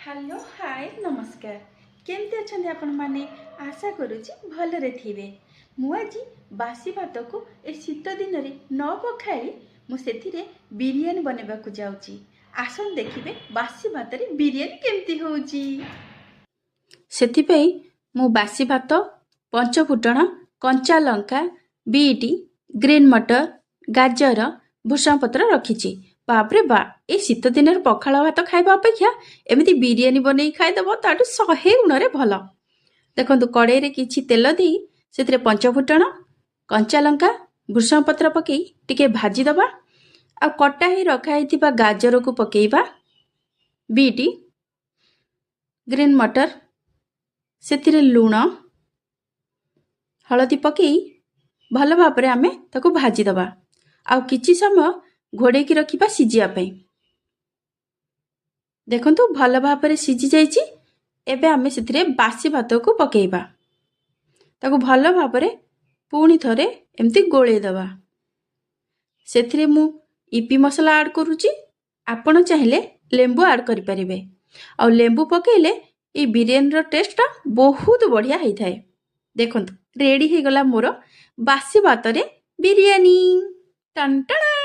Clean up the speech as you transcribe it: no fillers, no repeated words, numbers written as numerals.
Hello hi नमस्कार केमती अच्छा आपण मैंने आशा करुच्ची भलरे थे मुझे बासी भात को ए शीत दिन में न पखाई मुझे बिरियानी बनवा जाऊँगी आसन देखिए बासी भात बिरियानी केमती होउची। सेथिपई मु बासी भात पंचफुटण कंचा लंका बीट ग्रीन मटर गाजर भूषण पत्र रखी बापरे बा ए शीत दिन पखाल भात खाइबा अपेक्षा एमती बिरियानी बनई खाइदब ताठू 100 गुण भल। देखो कड़े किछि तेल दे से पंचफुटण कंचा लंका भूषण पत्र पकई टिके भाजीदबा आ कटा ही रखाई गाजर को पकेइबा बीट ग्रीन मटर से लुण हलदी पकई भल भाव आम ताको भाजीदबा आउ किछि समय घोड़े की रखा सिझापी देखु भल भाव सिझी जाइए। एबे आम से बासी भात को पकेइबा ताको भल भाव पुणी थरे एमती गोलेदबा से मु इपी मसला ऐड करुच्ची आपण चाहिए लेंबू ऐड करें आ लेंबू पकेले ये बिरियानी रो टेस्ट बहुत बढ़िया होता है। देखो रेडी हो गला मोर बासी भात रे बिरियानी टन टन।